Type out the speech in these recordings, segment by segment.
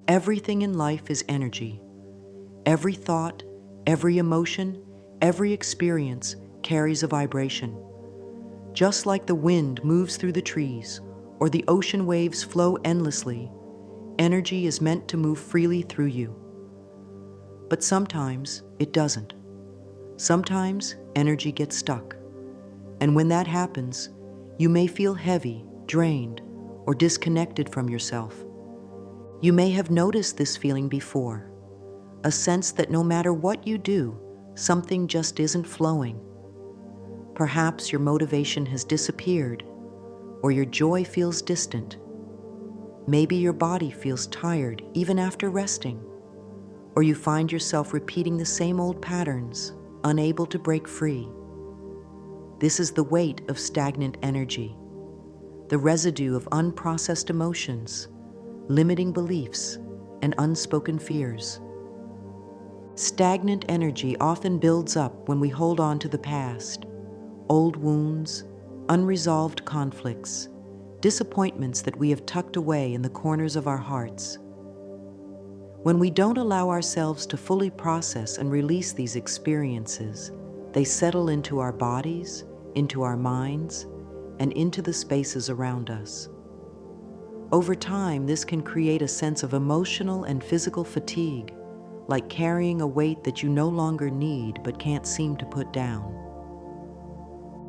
Everything in life is energy. Every thought, every emotion, every experience carries a vibration. Just like the wind moves through the trees or the ocean waves flow endlessly, energy is meant to move freely through you. But sometimes it doesn't. Sometimes energy gets stuck. And when that happens, you may feel heavy, drained, or disconnected from yourself. You may have noticed this feeling before, a sense that no matter what you do, something just isn't flowing. Perhaps your motivation has disappeared, or your joy feels distant. Maybe your body feels tired even after resting, or you find yourself repeating the same old patterns, unable to break free. This is the weight of stagnant energy, the residue of unprocessed emotions, limiting beliefs, and unspoken fears. Stagnant energy often builds up when we hold on to the past, old wounds, unresolved conflicts, disappointments that we have tucked away in the corners of our hearts. When we don't allow ourselves to fully process and release these experiences, they settle into our bodies, into our minds, and into the spaces around us. Over time, this can create a sense of emotional and physical fatigue, like carrying a weight that you no longer need but can't seem to put down.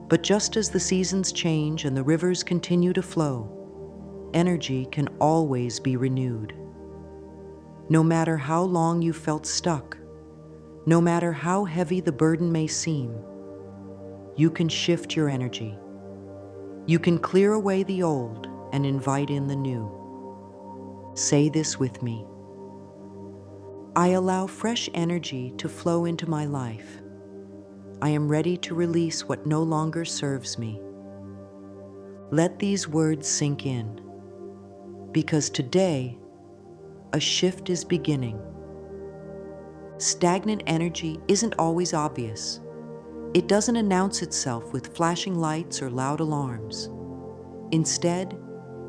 But just as the seasons change and the rivers continue to flow, energy can always be renewed. No matter how long you felt stuck, no matter how heavy the burden may seem, you can shift your energy. You can clear away the old and invite in the new. Say this with me. I allow fresh energy to flow into my life. I am ready to release what no longer serves me. Let these words sink in, because today, a shift is beginning. Stagnant energy isn't always obvious. It doesn't announce itself with flashing lights or loud alarms. Instead,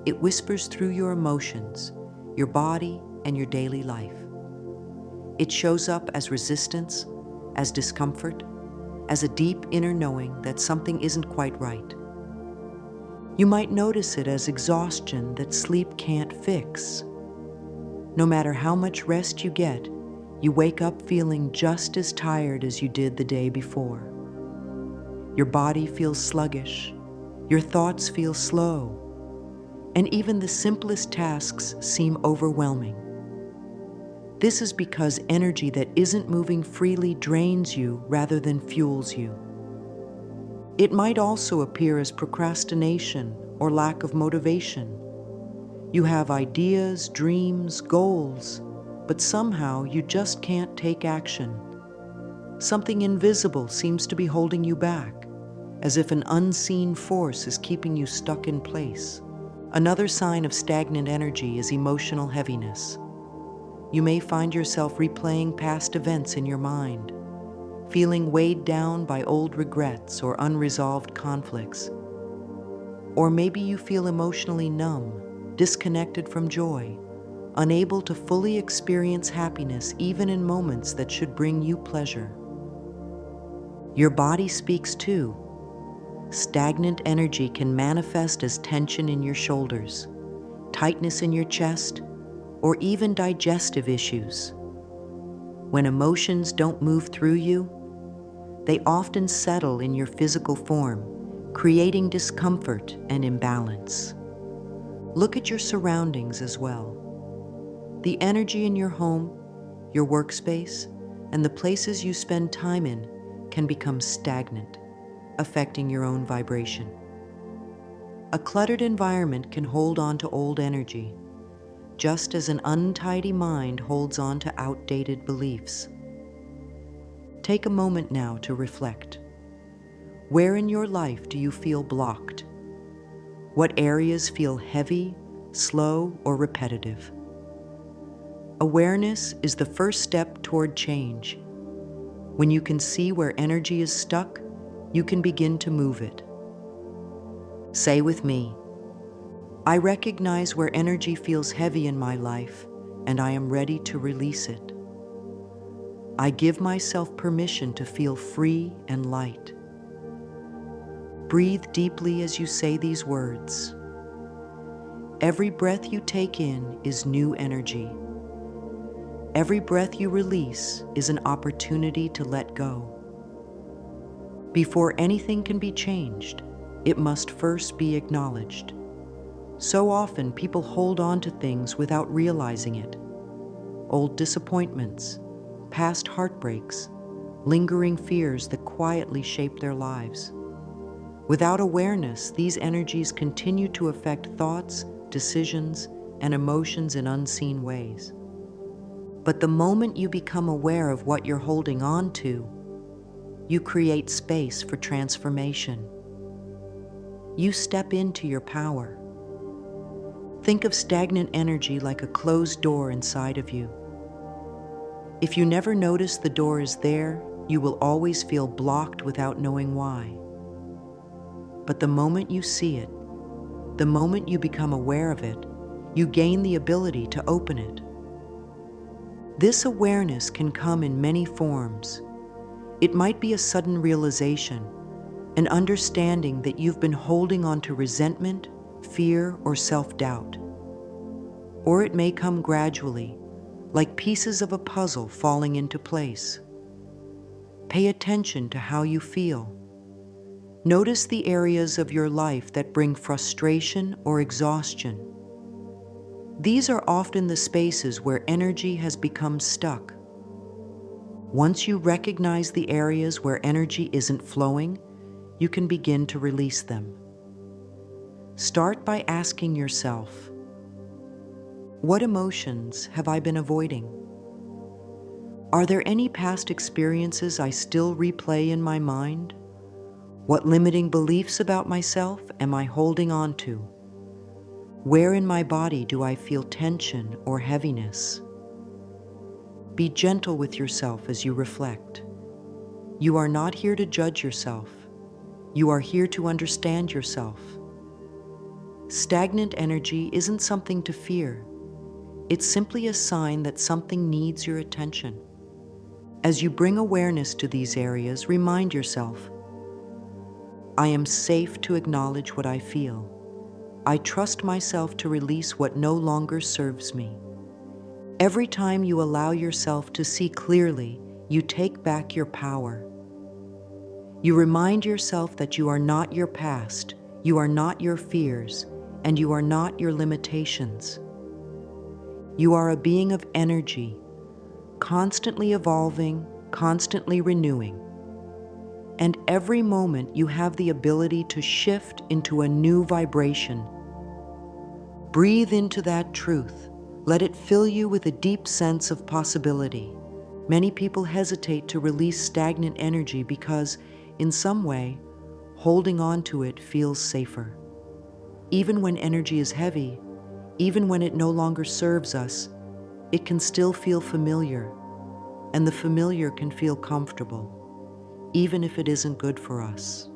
it whispers through your emotions, your body, and your daily life. It shows up as resistance, as discomfort, as a deep inner knowing that something isn't quite right. You might notice it as exhaustion that sleep can't fix. No matter how much rest you get, you wake up feeling just as tired as you did the day before. Your body feels sluggish, your thoughts feel slow, and even the simplest tasks seem overwhelming. This is because energy that isn't moving freely drains you rather than fuels you. It might also appear as procrastination or lack of motivation. You have ideas, dreams, goals, but somehow you just can't take action. Something invisible seems to be holding you back, as if an unseen force is keeping you stuck in place. Another sign of stagnant energy is emotional heaviness. You may find yourself replaying past events in your mind, feeling weighed down by old regrets or unresolved conflicts. Or maybe you feel emotionally numb, disconnected from joy, unable to fully experience happiness even in moments that should bring you pleasure. Your body speaks too. Stagnant energy can manifest as tension in your shoulders, tightness in your chest, or even digestive issues. When emotions don't move through you, they often settle in your physical form, creating discomfort and imbalance. Look at your surroundings as well. The energy in your home, your workspace, and the places you spend time in can become stagnant, affecting your own vibration. A cluttered environment can hold on to old energy, just as an untidy mind holds on to outdated beliefs. Take a moment now to reflect. Where in your life do you feel blocked? What areas feel heavy, slow, or repetitive? Awareness is the first step toward change. When you can see where energy is stuck, you can begin to move it. Say with me, I recognize where energy feels heavy in my life, and I am ready to release it. I give myself permission to feel free and light. Breathe deeply as you say these words. Every breath you take in is new energy. Every breath you release is an opportunity to let go. Before anything can be changed, it must first be acknowledged. So often people hold on to things without realizing it. Old disappointments, past heartbreaks, lingering fears that quietly shape their lives. Without awareness, these energies continue to affect thoughts, decisions, and emotions in unseen ways. But the moment you become aware of what you're holding on to, you create space for transformation. You step into your power. Think of stagnant energy like a closed door inside of you. If you never notice the door is there, you will always feel blocked without knowing why. But the moment you see it, the moment you become aware of it, you gain the ability to open it. This awareness can come in many forms. It might be a sudden realization, an understanding that you've been holding on to resentment, fear, or self-doubt. Or it may come gradually, like pieces of a puzzle falling into place. Pay attention to how you feel. Notice the areas of your life that bring frustration or exhaustion. These are often the spaces where energy has become stuck. Once you recognize the areas where energy isn't flowing, you can begin to release them. Start by asking yourself, what emotions have I been avoiding? Are there any past experiences I still replay in my mind? What limiting beliefs about myself am I holding on to? Where in my body do I feel tension or heaviness? Be gentle with yourself as you reflect. You are not here to judge yourself. You are here to understand yourself. Stagnant energy isn't something to fear. It's simply a sign that something needs your attention. As you bring awareness to these areas, remind yourself, I am safe to acknowledge what I feel. I trust myself to release what no longer serves me. Every time you allow yourself to see clearly, you take back your power. You remind yourself that you are not your past, you are not your fears, and you are not your limitations. You are a being of energy, constantly evolving, constantly renewing. And every moment you have the ability to shift into a new vibration. Breathe into that truth. Let it fill you with a deep sense of possibility. Many people hesitate to release stagnant energy because, in some way, holding on to it feels safer. Even when energy is heavy, even when it no longer serves us, it can still feel familiar, and the familiar can feel comfortable, even if it isn't good for us.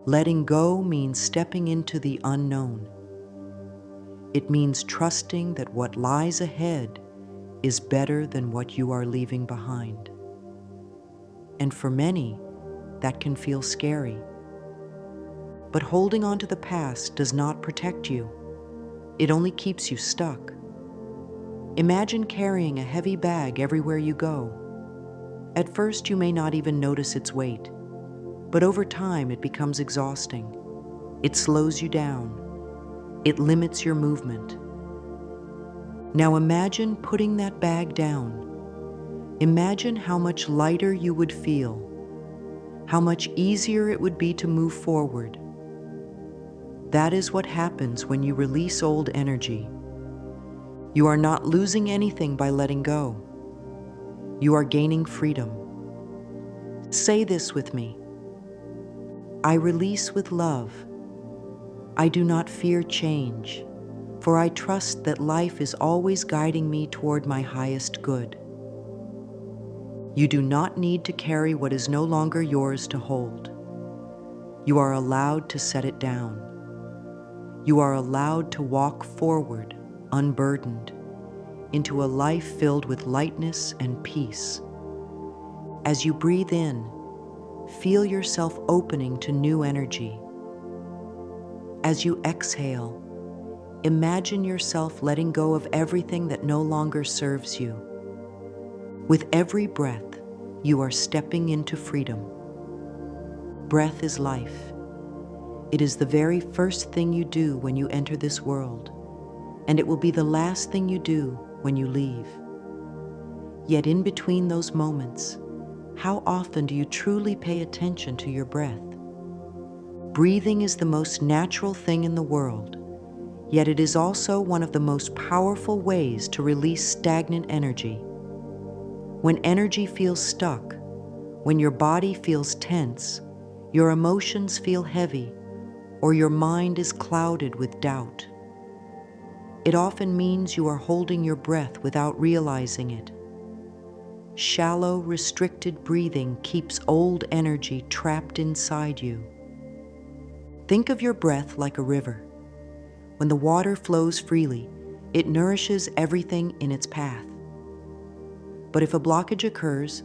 Letting go means stepping into the unknown. It means trusting that what lies ahead is better than what you are leaving behind. And for many, that can feel scary. But holding on to the past does not protect you. It only keeps you stuck. Imagine carrying a heavy bag everywhere you go. At first, you may not even notice its weight, but over time it becomes exhausting. It slows you down. It limits your movement. Now imagine putting that bag down. Imagine how much lighter you would feel, how much easier it would be to move forward. That is what happens when you release old energy. You are not losing anything by letting go. You are gaining freedom. Say this with me. I release with love. I do not fear change, for I trust that life is always guiding me toward my highest good. You do not need to carry what is no longer yours to hold. You are allowed to set it down. You are allowed to walk forward, unburdened. into a life filled with lightness and peace. As you breathe in, feel yourself opening to new energy. As you exhale, imagine yourself letting go of everything that no longer serves you. With every breath, you are stepping into freedom. Breath is life. It is the very first thing you do when you enter this world, and it will be the last thing you do when you leave. Yet in between those moments, how often do you truly pay attention to your breath? Breathing is the most natural thing in the world, yet it is also one of the most powerful ways to release stagnant energy. When energy feels stuck, when your body feels tense, your emotions feel heavy, or your mind is clouded with doubt, it often means you are holding your breath without realizing it. Shallow, restricted breathing keeps old energy trapped inside you. Think of your breath like a river. When the water flows freely, it nourishes everything in its path. But if a blockage occurs,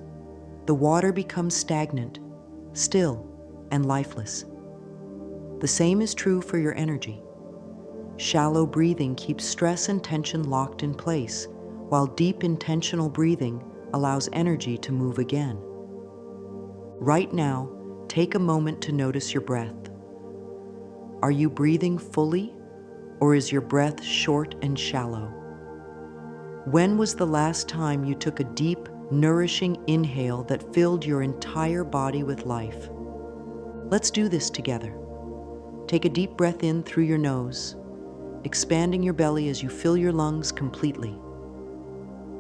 the water becomes stagnant, still, and lifeless. The same is true for your energy. Shallow breathing keeps stress and tension locked in place, while deep intentional breathing allows energy to move again. Right now, take a moment to notice your breath. Are you breathing fully, or is your breath short and shallow? When was the last time you took a deep, nourishing inhale that filled your entire body with life? Let's do this together. Take a deep breath in through your nose, expanding your belly as you fill your lungs completely.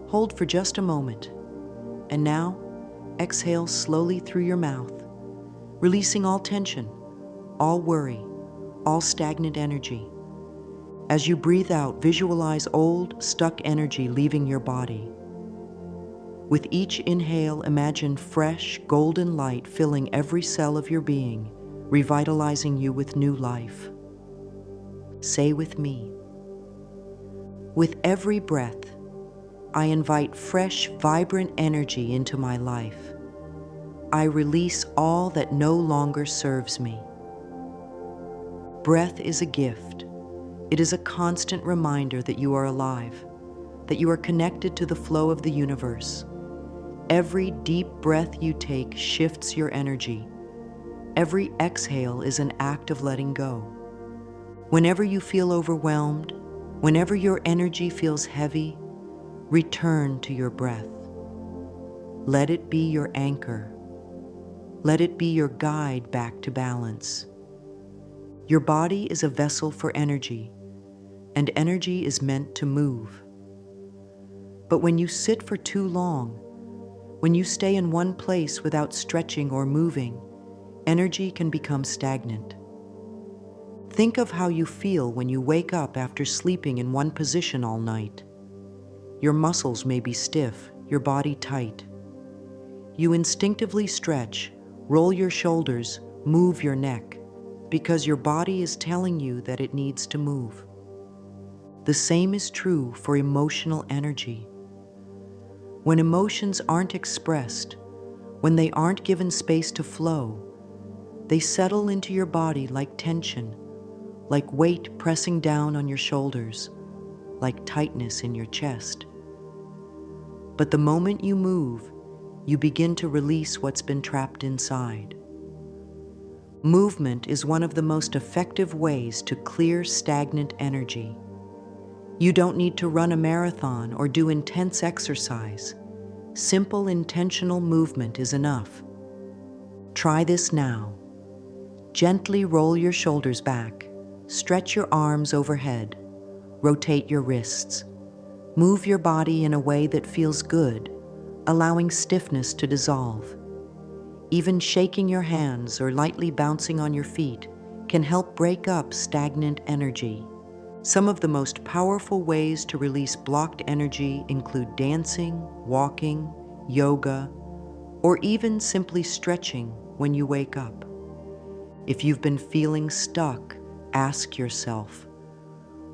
Hold for just a moment, and now exhale slowly through your mouth, releasing all tension, all worry, all stagnant energy. As you breathe out, visualize old, stuck energy leaving your body. With each inhale, imagine fresh, golden light filling every cell of your being, revitalizing you with new life. Say with me, with every breath, I invite fresh, vibrant energy into my life. I release all that no longer serves me. Breath is a gift. It is a constant reminder that you are alive, that you are connected to the flow of the universe. Every deep breath you take shifts your energy. Every exhale is an act of letting go. Whenever you feel overwhelmed, whenever your energy feels heavy, return to your breath. Let it be your anchor. Let it be your guide back to balance. Your body is a vessel for energy, and energy is meant to move. But when you sit for too long, when you stay in one place without stretching or moving, energy can become stagnant. Think of how you feel when you wake up after sleeping in one position all night. Your muscles may be stiff, your body tight. You instinctively stretch, roll your shoulders, move your neck, because your body is telling you that it needs to move. The same is true for emotional energy. When emotions aren't expressed, when they aren't given space to flow, they settle into your body like tension, like weight pressing down on your shoulders, like tightness in your chest. But the moment you move, you begin to release what's been trapped inside. Movement is one of the most effective ways to clear stagnant energy. You don't need to run a marathon or do intense exercise. Simple, intentional movement is enough. Try this now. Gently roll your shoulders back, stretch your arms overhead, rotate your wrists. Move your body in a way that feels good, allowing stiffness to dissolve. Even shaking your hands or lightly bouncing on your feet can help break up stagnant energy. Some of the most powerful ways to release blocked energy include dancing, walking, yoga, or even simply stretching when you wake up. If you've been feeling stuck, ask yourself,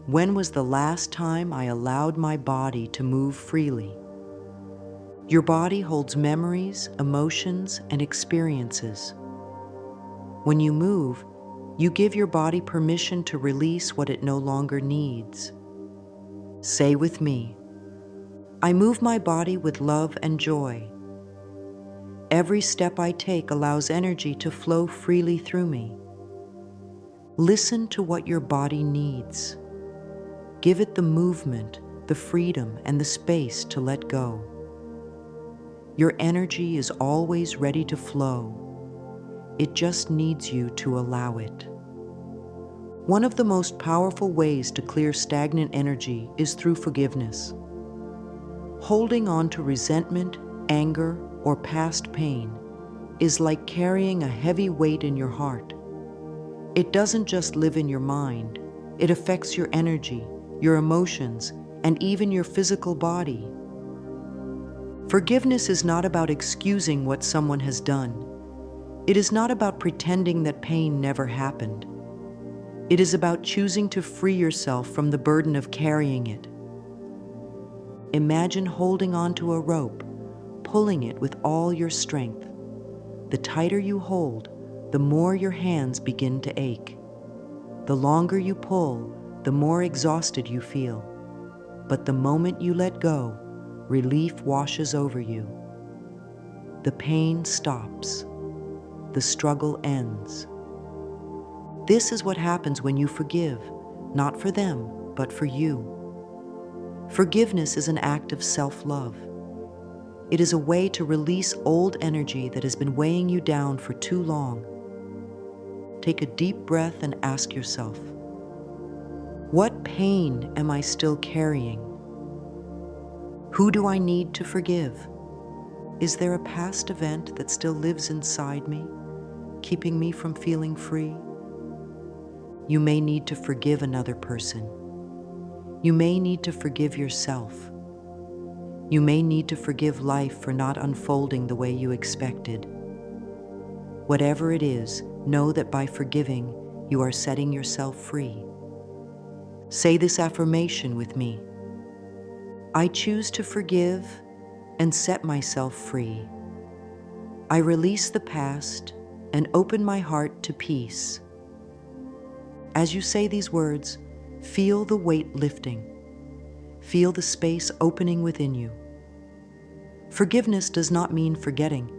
When was the last time I allowed my body to move freely? Your body holds memories, emotions, and experiences. When you move, you give your body permission to release what it no longer needs. Say with me, I move my body with love and joy. Every step I take allows energy to flow freely through me. Listen to what your body needs. Give it the movement, the freedom, and the space to let go. Your energy is always ready to flow. It just needs you to allow it. One of the most powerful ways to clear stagnant energy is through forgiveness. Holding on to resentment, anger, or past pain is like carrying a heavy weight in your heart. It doesn't just live in your mind, it affects your energy, your emotions, and even your physical body. Forgiveness is not about excusing what someone has done. It is not about pretending that pain never happened. It is about choosing to free yourself from the burden of carrying it. Imagine holding onto a rope, pulling it with all your strength. The tighter you hold, the more your hands begin to ache. The longer you pull, the more exhausted you feel. But the moment you let go, relief washes over you. The pain stops. The struggle ends. This is what happens when you forgive, not for them, but for you. Forgiveness is an act of self-love. It is a way to release old energy that has been weighing you down for too long. Take a deep breath and ask yourself, what pain am I still carrying? Who do I need to forgive? Is there a past event that still lives inside me, keeping me from feeling free? You may need to forgive another person. You may need to forgive yourself. You may need to forgive life for not unfolding the way you expected. Whatever it is, know that by forgiving, you are setting yourself free. Say this affirmation with me. I choose to forgive and set myself free. I release the past and open my heart to peace. As you say these words, feel the weight lifting. Feel the space opening within you. Forgiveness does not mean forgetting.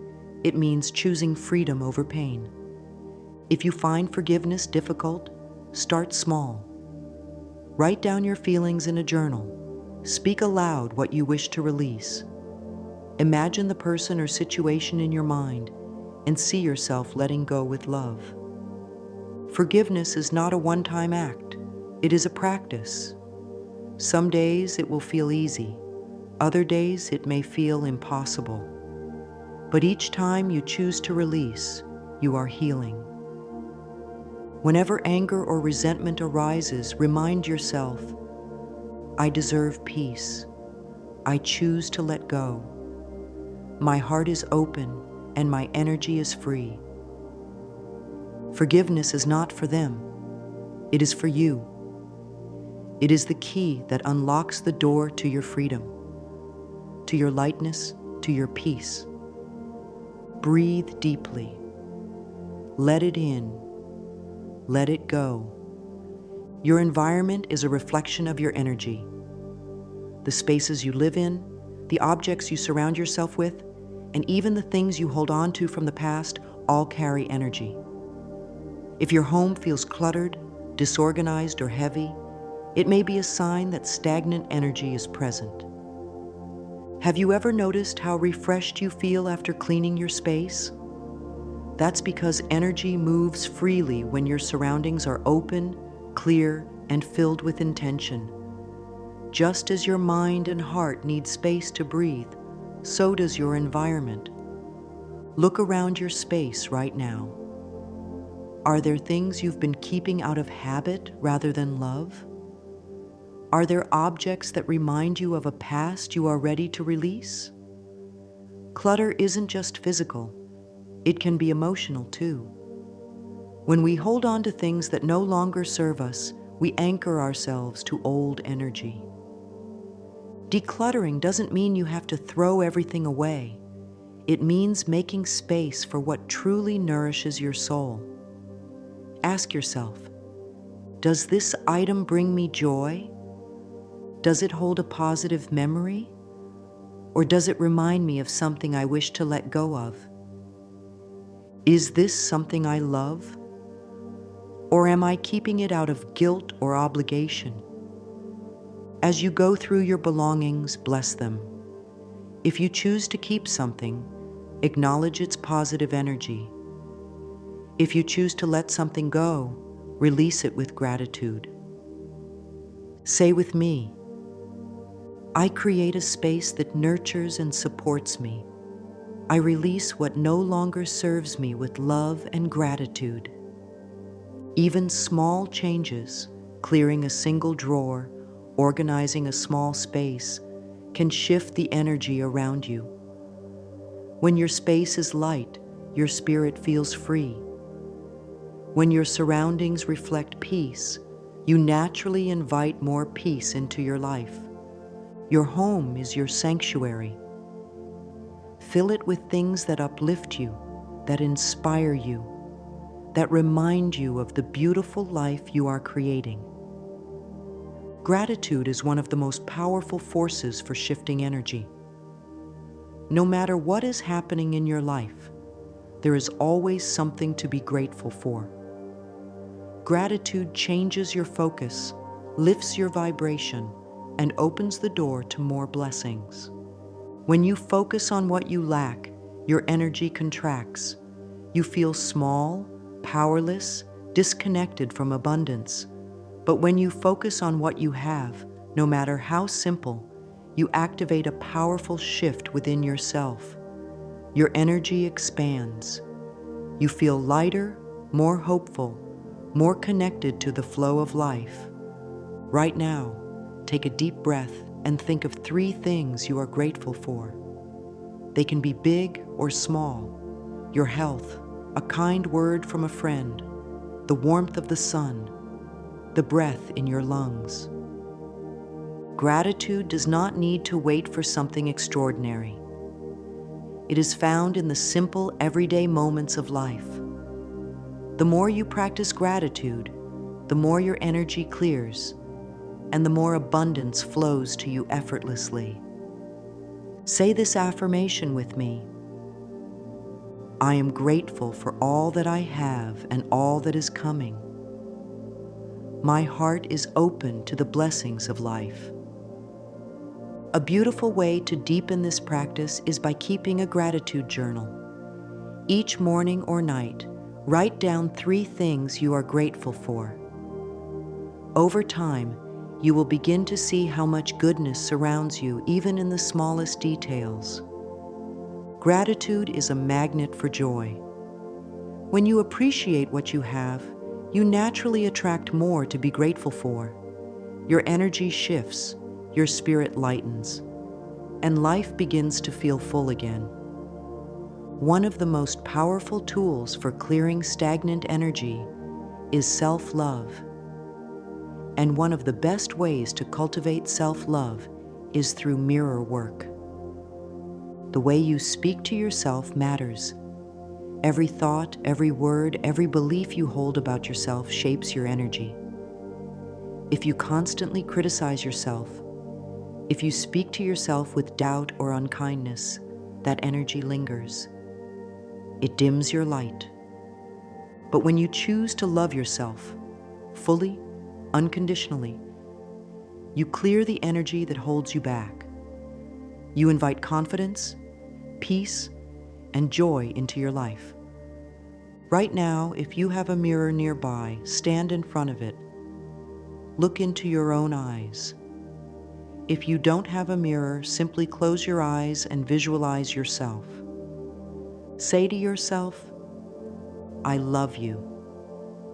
It means choosing freedom over pain. If you find forgiveness difficult, start small. Write down your feelings in a journal. Speak aloud what you wish to release. Imagine the person or situation in your mind and see yourself letting go with love. Forgiveness is not a one-time act. It is a practice. Some days it will feel easy. Other days it may feel impossible. But each time you choose to release, you are healing. Whenever anger or resentment arises, remind yourself, I deserve peace. I choose to let go. My heart is open and my energy is free. Forgiveness is not for them. It is for you. It is the key that unlocks the door to your freedom, to your lightness, to your peace. Breathe deeply. Let it in. Let it go. Your environment is a reflection of your energy. The spaces you live in, the objects you surround yourself with, and even the things you hold on to from the past all carry energy. If your home feels cluttered, disorganized, or heavy, it may be a sign that stagnant energy is present. Have you ever noticed how refreshed you feel after cleaning your space? That's because energy moves freely when your surroundings are open, clear, and filled with intention. Just as your mind and heart need space to breathe, so does your environment. Look around your space right now. Are there things you've been keeping out of habit rather than love? Are there objects that remind you of a past you are ready to release? Clutter isn't just physical. It can be emotional too. When we hold on to things that no longer serve us, we anchor ourselves to old energy. Decluttering doesn't mean you have to throw everything away. It means making space for what truly nourishes your soul. Ask yourself, does this item bring me joy? Does it hold a positive memory? Or does it remind me of something I wish to let go of? Is this something I love? Or am I keeping it out of guilt or obligation? As you go through your belongings, bless them. If you choose to keep something, acknowledge its positive energy. If you choose to let something go, release it with gratitude. Say with me, I create a space that nurtures and supports me. I release what no longer serves me with love and gratitude. Even small changes, clearing a single drawer, organizing a small space, can shift the energy around you. When your space is light, your spirit feels free. When your surroundings reflect peace, you naturally invite more peace into your life. Your home is your sanctuary. Fill it with things that uplift you, that inspire you, that remind you of the beautiful life you are creating. Gratitude is one of the most powerful forces for shifting energy. No matter what is happening in your life, there is always something to be grateful for. Gratitude changes your focus, lifts your vibration, and opens the door to more blessings. When you focus on what you lack, your energy contracts. You feel small, powerless, disconnected from abundance. But when you focus on what you have, no matter how simple, you activate a powerful shift within yourself. Your energy expands. You feel lighter, more hopeful, more connected to the flow of life. Right now, take a deep breath and think of 3 things you are grateful for. They can be big or small. Your health, a kind word from a friend, the warmth of the sun, the breath in your lungs. Gratitude does not need to wait for something extraordinary. It is found in the simple, everyday moments of life. The more you practice gratitude, the more your energy clears, and the more abundance flows to you effortlessly. Say this affirmation with me. I am grateful for all that I have and all that is coming. My heart is open to the blessings of life. A beautiful way to deepen this practice is by keeping a gratitude journal. Each morning or night, write down 3 things you are grateful for. Over time, you will begin to see how much goodness surrounds you, even in the smallest details. Gratitude is a magnet for joy. When you appreciate what you have, you naturally attract more to be grateful for. Your energy shifts, your spirit lightens, and life begins to feel full again. One of the most powerful tools for clearing stagnant energy is self-love. And one of the best ways to cultivate self-love is through mirror work. The way you speak to yourself matters. Every thought, every word, every belief you hold about yourself shapes your energy. If you constantly criticize yourself, if you speak to yourself with doubt or unkindness, that energy lingers. It dims your light. But when you choose to love yourself, fully, unconditionally, you clear the energy that holds you back. You invite confidence, peace, and joy into your life. Right now, if you have a mirror nearby, stand in front of it. Look into your own eyes. If you don't have a mirror, simply close your eyes and visualize yourself. Say to yourself, I love you.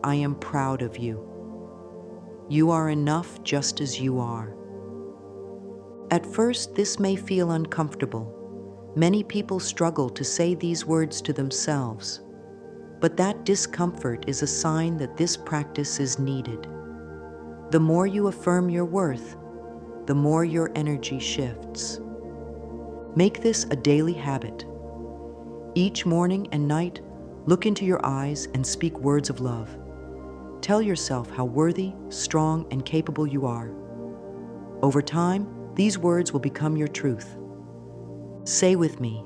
I am proud of you. You are enough just as you are. At first, this may feel uncomfortable. Many people struggle to say these words to themselves, but that discomfort is a sign that this practice is needed. The more you affirm your worth, the more your energy shifts. Make this a daily habit. Each morning and night, look into your eyes and speak words of love. Tell yourself how worthy, strong, and capable you are. Over time, these words will become your truth. Say with me,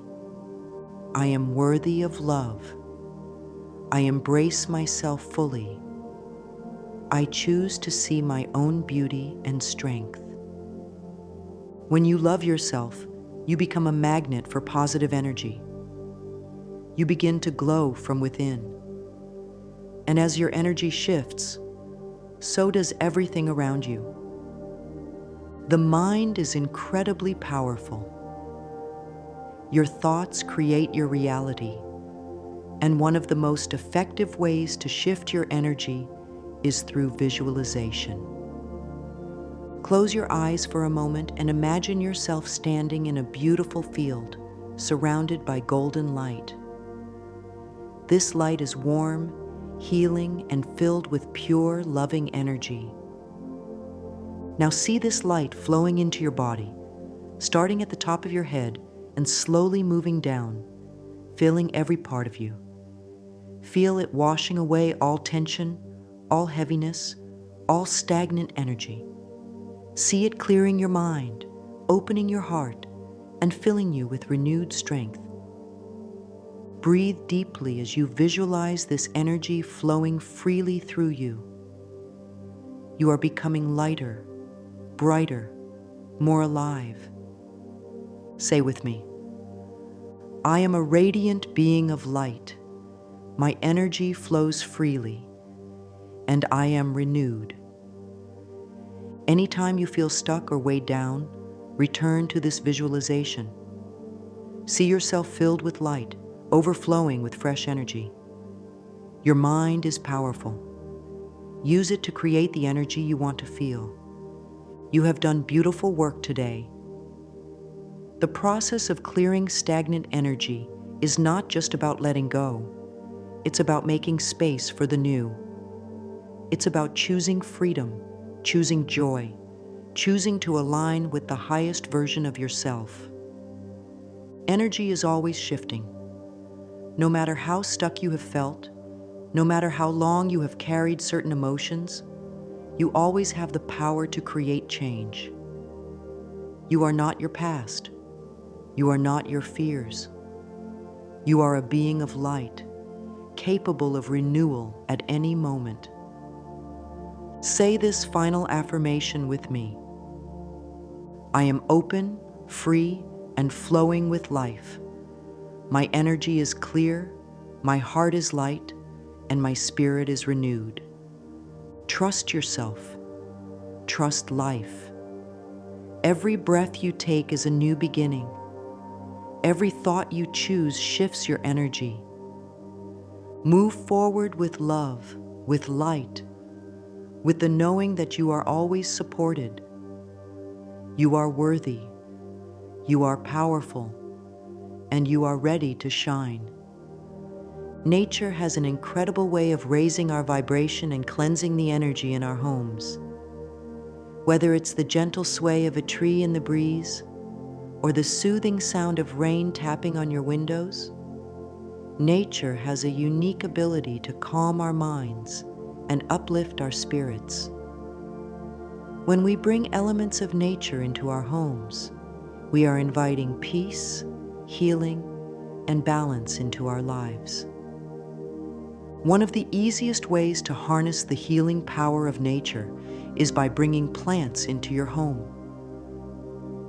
I am worthy of love. I embrace myself fully. I choose to see my own beauty and strength. When you love yourself, you become a magnet for positive energy. You begin to glow from within. And as your energy shifts, so does everything around you. The mind is incredibly powerful. Your thoughts create your reality, and one of the most effective ways to shift your energy is through visualization. Close your eyes for a moment and imagine yourself standing in a beautiful field, surrounded by golden light. This light is warm, healing, and filled with pure, loving energy. Now see this light flowing into your body, starting at the top of your head and slowly moving down, filling every part of you. Feel it washing away all tension, all heaviness, all stagnant energy. See it clearing your mind, opening your heart, and filling you with renewed strength. Breathe deeply as you visualize this energy flowing freely through you. You are becoming lighter, brighter, more alive. Say with me, I am a radiant being of light. My energy flows freely, and I am renewed. Anytime you feel stuck or weighed down, return to this visualization. See yourself filled with light, overflowing with fresh energy. Your mind is powerful. Use it to create the energy you want to feel. You have done beautiful work today. The process of clearing stagnant energy is not just about letting go. It's about making space for the new. It's about choosing freedom, choosing joy, choosing to align with the highest version of yourself. Energy is always shifting. No matter how stuck you have felt, no matter how long you have carried certain emotions, you always have the power to create change. You are not your past. You are not your fears. You are a being of light, capable of renewal at any moment. Say this final affirmation with me. I am open, free, and flowing with life. My energy is clear, my heart is light, and my spirit is renewed. Trust yourself. Trust life. Every breath you take is a new beginning. Every thought you choose shifts your energy. Move forward with love, with light, with the knowing that you are always supported. You are worthy. You are powerful. And you are ready to shine. Nature has an incredible way of raising our vibration and cleansing the energy in our homes. Whether it's the gentle sway of a tree in the breeze, or the soothing sound of rain tapping on your windows, nature has a unique ability to calm our minds and uplift our spirits. When we bring elements of nature into our homes, we are inviting peace, healing, and balance into our lives. One of the easiest ways to harness the healing power of nature is by bringing plants into your home.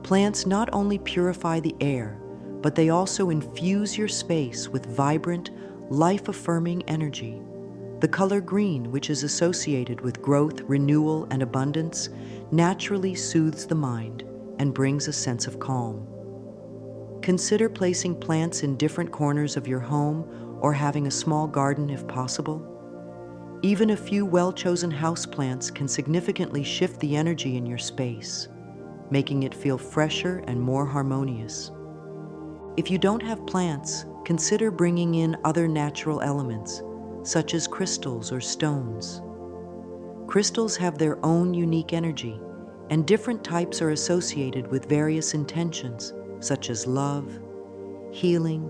Plants not only purify the air, but they also infuse your space with vibrant, life-affirming energy. The color green, which is associated with growth, renewal, and abundance, naturally soothes the mind and brings a sense of calm. Consider placing plants in different corners of your home or having a small garden if possible. Even a few well-chosen houseplants can significantly shift the energy in your space, making it feel fresher and more harmonious. If you don't have plants, consider bringing in other natural elements, such as crystals or stones. Crystals have their own unique energy, and different types are associated with various intentions, such as love, healing,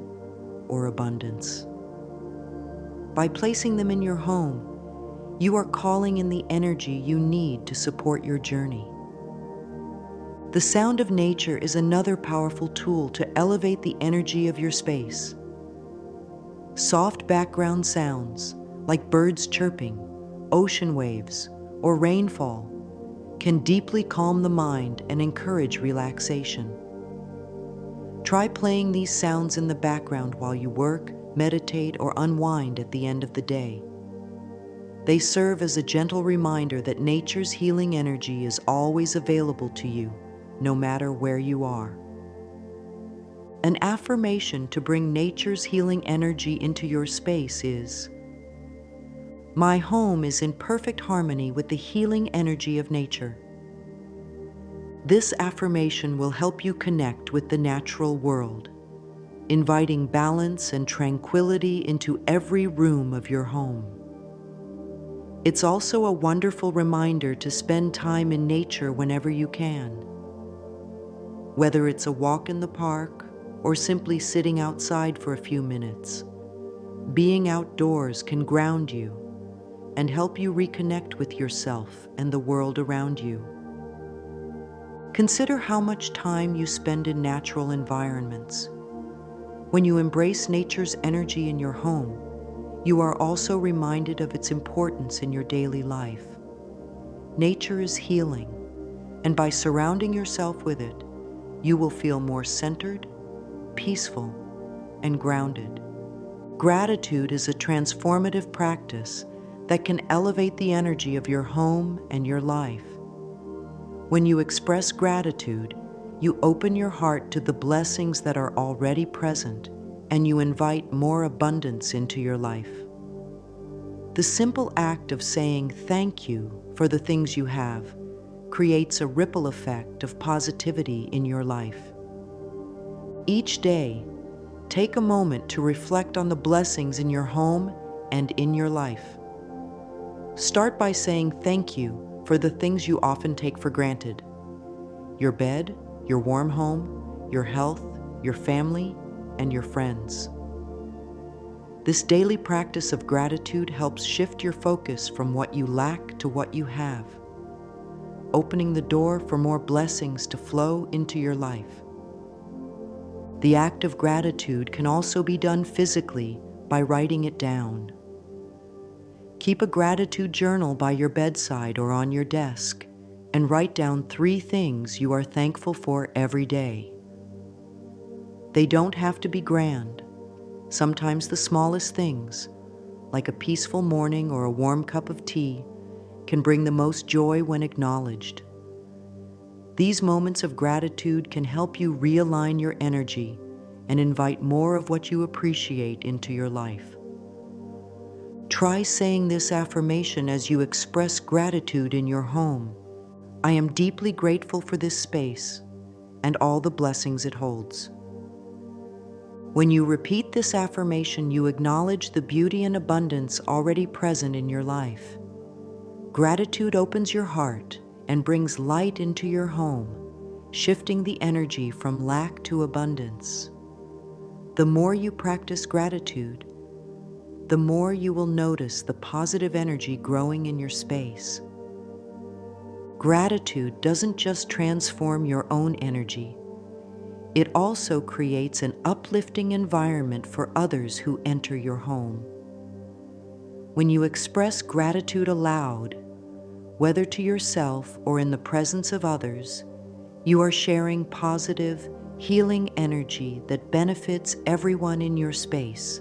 or abundance. By placing them in your home, you are calling in the energy you need to support your journey. The sound of nature is another powerful tool to elevate the energy of your space. Soft background sounds, like birds chirping, ocean waves, or rainfall, can deeply calm the mind and encourage relaxation. Try playing these sounds in the background while you work, meditate, or unwind at the end of the day. They serve as a gentle reminder that nature's healing energy is always available to you, no matter where you are. An affirmation to bring nature's healing energy into your space is, "My home is in perfect harmony with the healing energy of nature." This affirmation will help you connect with the natural world, inviting balance and tranquility into every room of your home. It's also a wonderful reminder to spend time in nature whenever you can. Whether it's a walk in the park or simply sitting outside for a few minutes, being outdoors can ground you and help you reconnect with yourself and the world around you. Consider how much time you spend in natural environments. When you embrace nature's energy in your home, you are also reminded of its importance in your daily life. Nature is healing, and by surrounding yourself with it, you will feel more centered, peaceful, and grounded. Gratitude is a transformative practice that can elevate the energy of your home and your life. When you express gratitude, you open your heart to the blessings that are already present, and you invite more abundance into your life. The simple act of saying thank you for the things you have creates a ripple effect of positivity in your life. Each day, take a moment to reflect on the blessings in your home and in your life. Start by saying thank you for the things you often take for granted: your bed, your warm home, your health, your family, and your friends. This daily practice of gratitude helps shift your focus from what you lack to what you have, opening the door for more blessings to flow into your life. The act of gratitude can also be done physically by writing it down. Keep a gratitude journal by your bedside or on your desk, and write down 3 things you are thankful for every day. They don't have to be grand. Sometimes the smallest things, like a peaceful morning or a warm cup of tea, can bring the most joy when acknowledged. These moments of gratitude can help you realign your energy and invite more of what you appreciate into your life. Try saying this affirmation as you express gratitude in your home. "I am deeply grateful for this space and all the blessings it holds." When you repeat this affirmation, you acknowledge the beauty and abundance already present in your life. Gratitude opens your heart and brings light into your home, shifting the energy from lack to abundance. The more you practice gratitude, the more you will notice the positive energy growing in your space. Gratitude doesn't just transform your own energy, it also creates an uplifting environment for others who enter your home. When you express gratitude aloud, whether to yourself or in the presence of others, you are sharing positive, healing energy that benefits everyone in your space.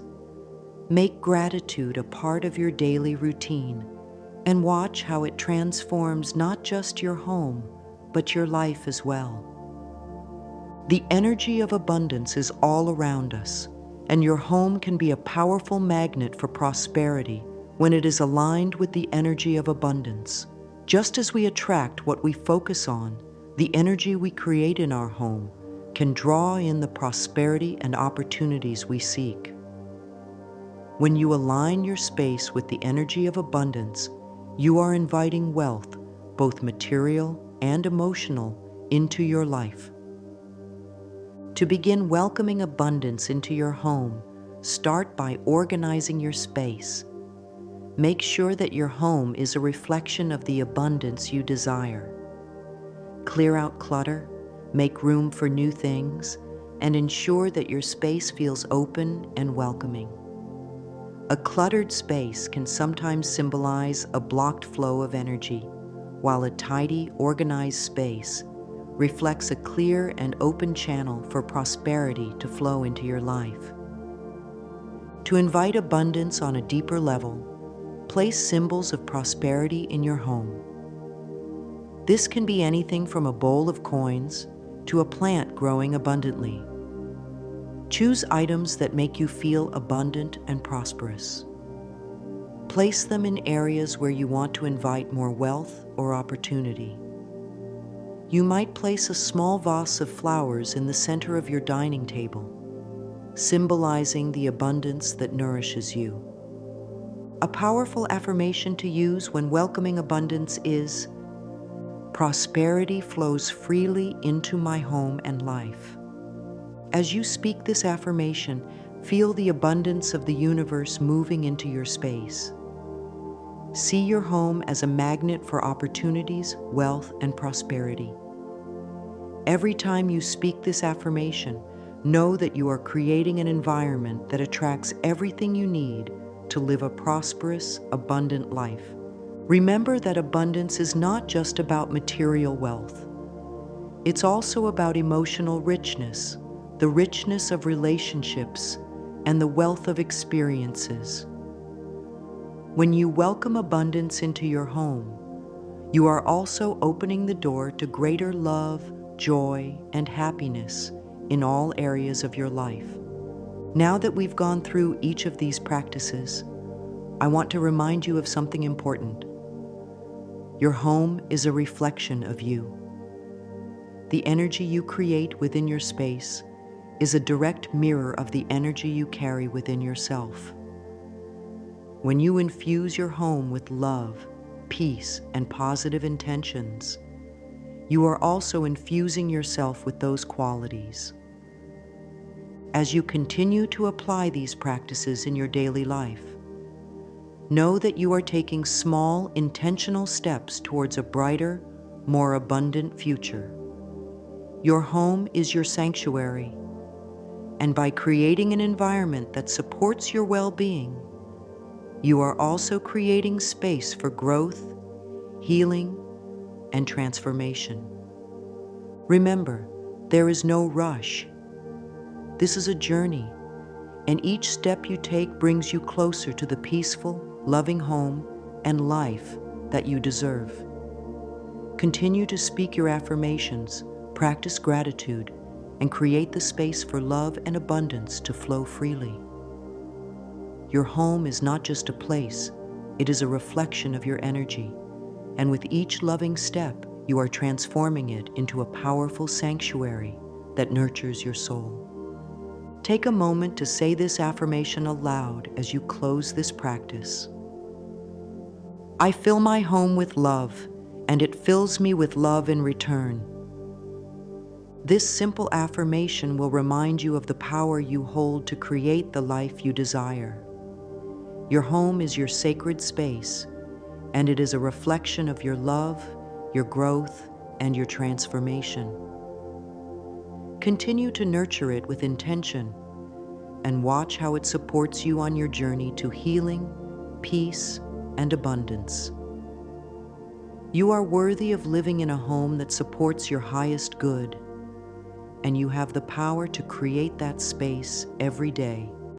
Make gratitude a part of your daily routine and watch how it transforms not just your home, but your life as well. The energy of abundance is all around us, and your home can be a powerful magnet for prosperity when it is aligned with the energy of abundance. Just as we attract what we focus on, the energy we create in our home can draw in the prosperity and opportunities we seek. When you align your space with the energy of abundance, You are inviting wealth, both material and emotional, into your life. To begin welcoming abundance into your home, start by organizing your space. Make sure that your home is a reflection of the abundance you desire. Clear out clutter, make room for new things, and ensure that your space feels open and welcoming. A cluttered space can sometimes symbolize a blocked flow of energy, while a tidy, organized space reflects a clear and open channel for prosperity to flow into your life. To invite abundance on a deeper level, place symbols of prosperity in your home. This can be anything from a bowl of coins to a plant growing abundantly. Choose items that make you feel abundant and prosperous. Place them in areas where you want to invite more wealth or opportunity. You might place a small vase of flowers in the center of your dining table, symbolizing the abundance that nourishes you. A powerful affirmation to use when welcoming abundance is, "Prosperity flows freely into my home and life." As you speak this affirmation, feel the abundance of the universe moving into your space. See your home as a magnet for opportunities, wealth, and prosperity. Every time you speak this affirmation, know that you are creating an environment that attracts everything you need to live a prosperous, abundant life. Remember that abundance is not just about material wealth. It's also about emotional richness, the richness of relationships, and the wealth of experiences. When you welcome abundance into your home, you are also opening the door to greater love, joy, and happiness in all areas of your life. Now that we've gone through each of these practices, I want to remind you of something important. Your home is a reflection of you. The energy you create within your space is a direct mirror of the energy you carry within yourself. When you infuse your home with love, peace, and positive intentions, you are also infusing yourself with those qualities. As you continue to apply these practices in your daily life, know that you are taking small, intentional steps towards a brighter, more abundant future. Your home is your sanctuary, and by creating an environment that supports your well-being, you are also creating space for growth, healing, and transformation. Remember, there is no rush. This is a journey, and each step you take brings you closer to the peaceful, loving home and life that you deserve. Continue to speak your affirmations, practice gratitude, and create the space for love and abundance to flow freely. Your home is not just a place, it is a reflection of your energy, and with each loving step, you are transforming it into a powerful sanctuary that nurtures your soul. Take a moment to say this affirmation aloud as you close this practice. I fill my home with love, and it fills me with love in return. This simple affirmation will remind you of the power you hold to create the life you desire. Your home is your sacred space, and it is a reflection of your love, your growth, and your transformation. Continue to nurture it with intention and watch how it supports you on your journey to healing, peace, and abundance. You are worthy of living in a home that supports your highest good, and you have the power to create that space every day.